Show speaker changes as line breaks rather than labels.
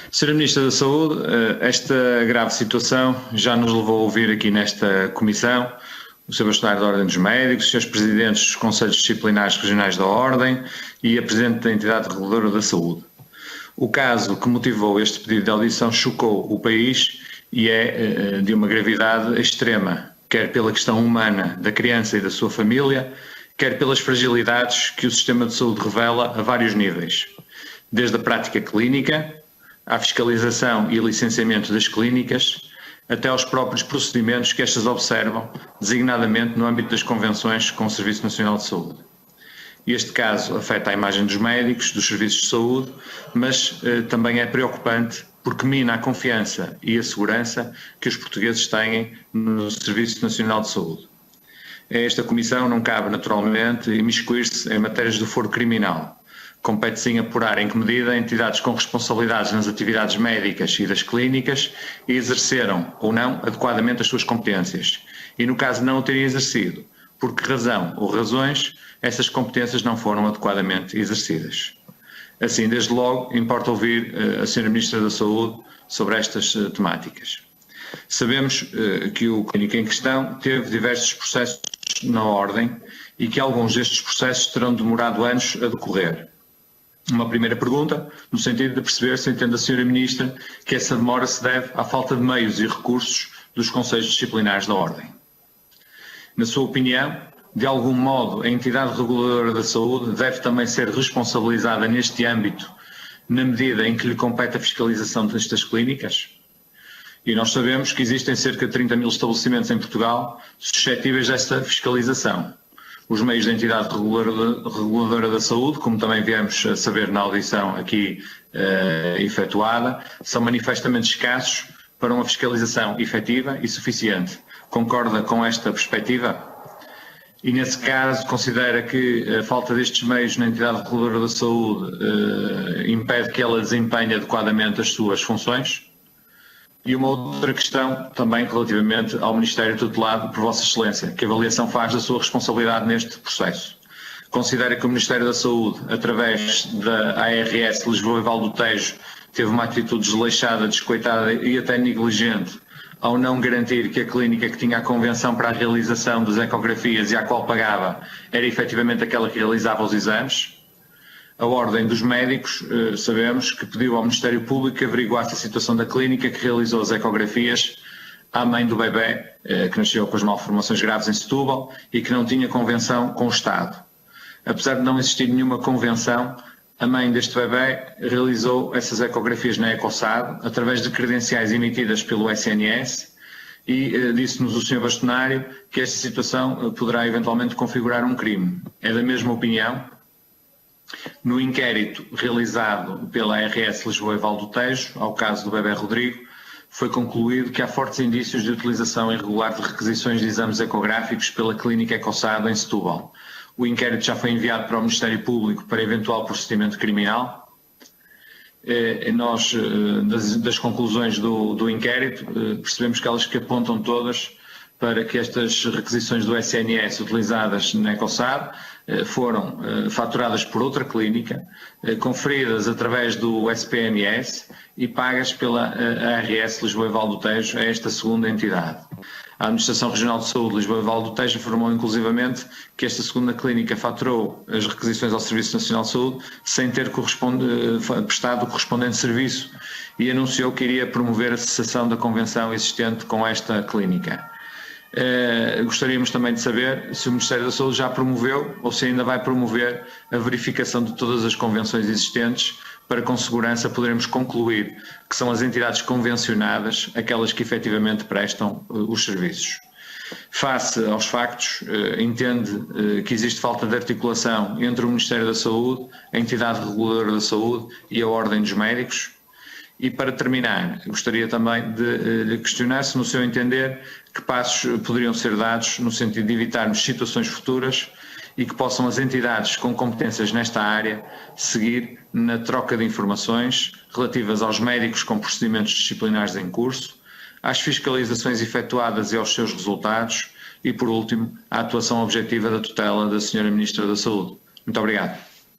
Sra. Ministra da Saúde, esta grave situação já nos levou a ouvir aqui nesta comissão o Sr. Bastonário da Ordem dos Médicos, os Srs. Presidentes dos Conselhos Disciplinares Regionais da Ordem e a Presidente da Entidade Reguladora da Saúde. O caso que motivou este pedido de audição chocou o país e é de uma gravidade extrema, quer pela questão humana da criança e da sua família, quer pelas fragilidades que o sistema de saúde revela a vários níveis, desde a prática clínica, à fiscalização e licenciamento das clínicas, até aos próprios procedimentos que estas observam, designadamente no âmbito das convenções com o Serviço Nacional de Saúde. Este caso afeta a imagem dos médicos, dos serviços de saúde, mas também é preocupante porque mina a confiança e a segurança que os portugueses têm no Serviço Nacional de Saúde. A esta Comissão não cabe, naturalmente, imiscuir-se em matérias do foro criminal. Compete sim apurar em que medida entidades com responsabilidades nas atividades médicas e das clínicas exerceram ou não adequadamente as suas competências e, no caso de não o terem exercido, por que razão ou razões essas competências não foram adequadamente exercidas. Assim, desde logo, importa ouvir a Sra. Ministra da Saúde sobre estas temáticas. Sabemos que o clínico em questão teve diversos processos na ordem e que alguns destes processos terão demorado anos a decorrer. Uma primeira pergunta, no sentido de perceber se entende a Sra. Ministra que essa demora se deve à falta de meios e recursos dos Conselhos Disciplinares da Ordem. Na sua opinião, de algum modo a entidade reguladora da saúde deve também ser responsabilizada neste âmbito, na medida em que lhe compete a fiscalização destas clínicas? E nós sabemos que existem cerca de 30 mil estabelecimentos em Portugal suscetíveis desta fiscalização. Os meios da entidade reguladora da saúde, como também viemos a saber na audição aqui efetuada, são manifestamente escassos para uma fiscalização efetiva e suficiente. Concorda com esta perspectiva? E nesse caso considera que a falta destes meios na entidade reguladora da saúde impede que ela desempenhe adequadamente as suas funções? E uma outra questão também relativamente ao Ministério tutelado por Vossa Excelência, que avaliação faz da sua responsabilidade neste processo? Considera que o Ministério da Saúde, através da ARS Lisboa e Val do Tejo, teve uma atitude desleixada, descoitada e até negligente ao não garantir que a clínica que tinha a convenção para a realização das ecografias e à qual pagava era efetivamente aquela que realizava os exames? A Ordem dos Médicos, sabemos que pediu ao Ministério Público que averiguasse a situação da clínica que realizou as ecografias à mãe do bebê, que nasceu com as malformações graves em Setúbal e que não tinha convenção com o Estado. Apesar de não existir nenhuma convenção, a mãe deste bebê realizou essas ecografias na EcoSAD, através de credenciais emitidas pelo SNS, e disse-nos o Sr. Bastonário que esta situação poderá eventualmente configurar um crime. É da mesma opinião? No inquérito realizado pela ARS Lisboa e Val do Tejo, ao caso do bebê Rodrigo, foi concluído que há fortes indícios de utilização irregular de requisições de exames ecográficos pela clínica EcoSAD em Setúbal. O inquérito já foi enviado para o Ministério Público para eventual procedimento criminal. Nós, das conclusões do inquérito, percebemos que elas que apontam todas para que estas requisições do SNS utilizadas na EcoSAD foram faturadas por outra clínica, conferidas através do SPMS e pagas pela ARS Lisboa e Val do Tejo a esta segunda entidade. A Administração Regional de Saúde Lisboa e Val do Tejo informou inclusivamente que esta segunda clínica faturou as requisições ao Serviço Nacional de Saúde sem ter prestado o correspondente serviço e anunciou que iria promover a cessação da convenção existente com esta clínica. Gostaríamos também de saber se o Ministério da Saúde já promoveu ou se ainda vai promover a verificação de todas as convenções existentes para com segurança podermos concluir que são as entidades convencionadas aquelas que efetivamente prestam os serviços. Face aos factos, entende que existe falta de articulação entre o Ministério da Saúde, a entidade reguladora da saúde e a Ordem dos Médicos? E para terminar, gostaria também de lhe questionar se, no seu entender, que passos poderiam ser dados no sentido de evitarmos situações futuras e que possam as entidades com competências nesta área seguir na troca de informações relativas aos médicos com procedimentos disciplinares em curso, às fiscalizações efetuadas e aos seus resultados e, por último, à atuação objetiva da tutela da Sra. Ministra da Saúde. Muito obrigado.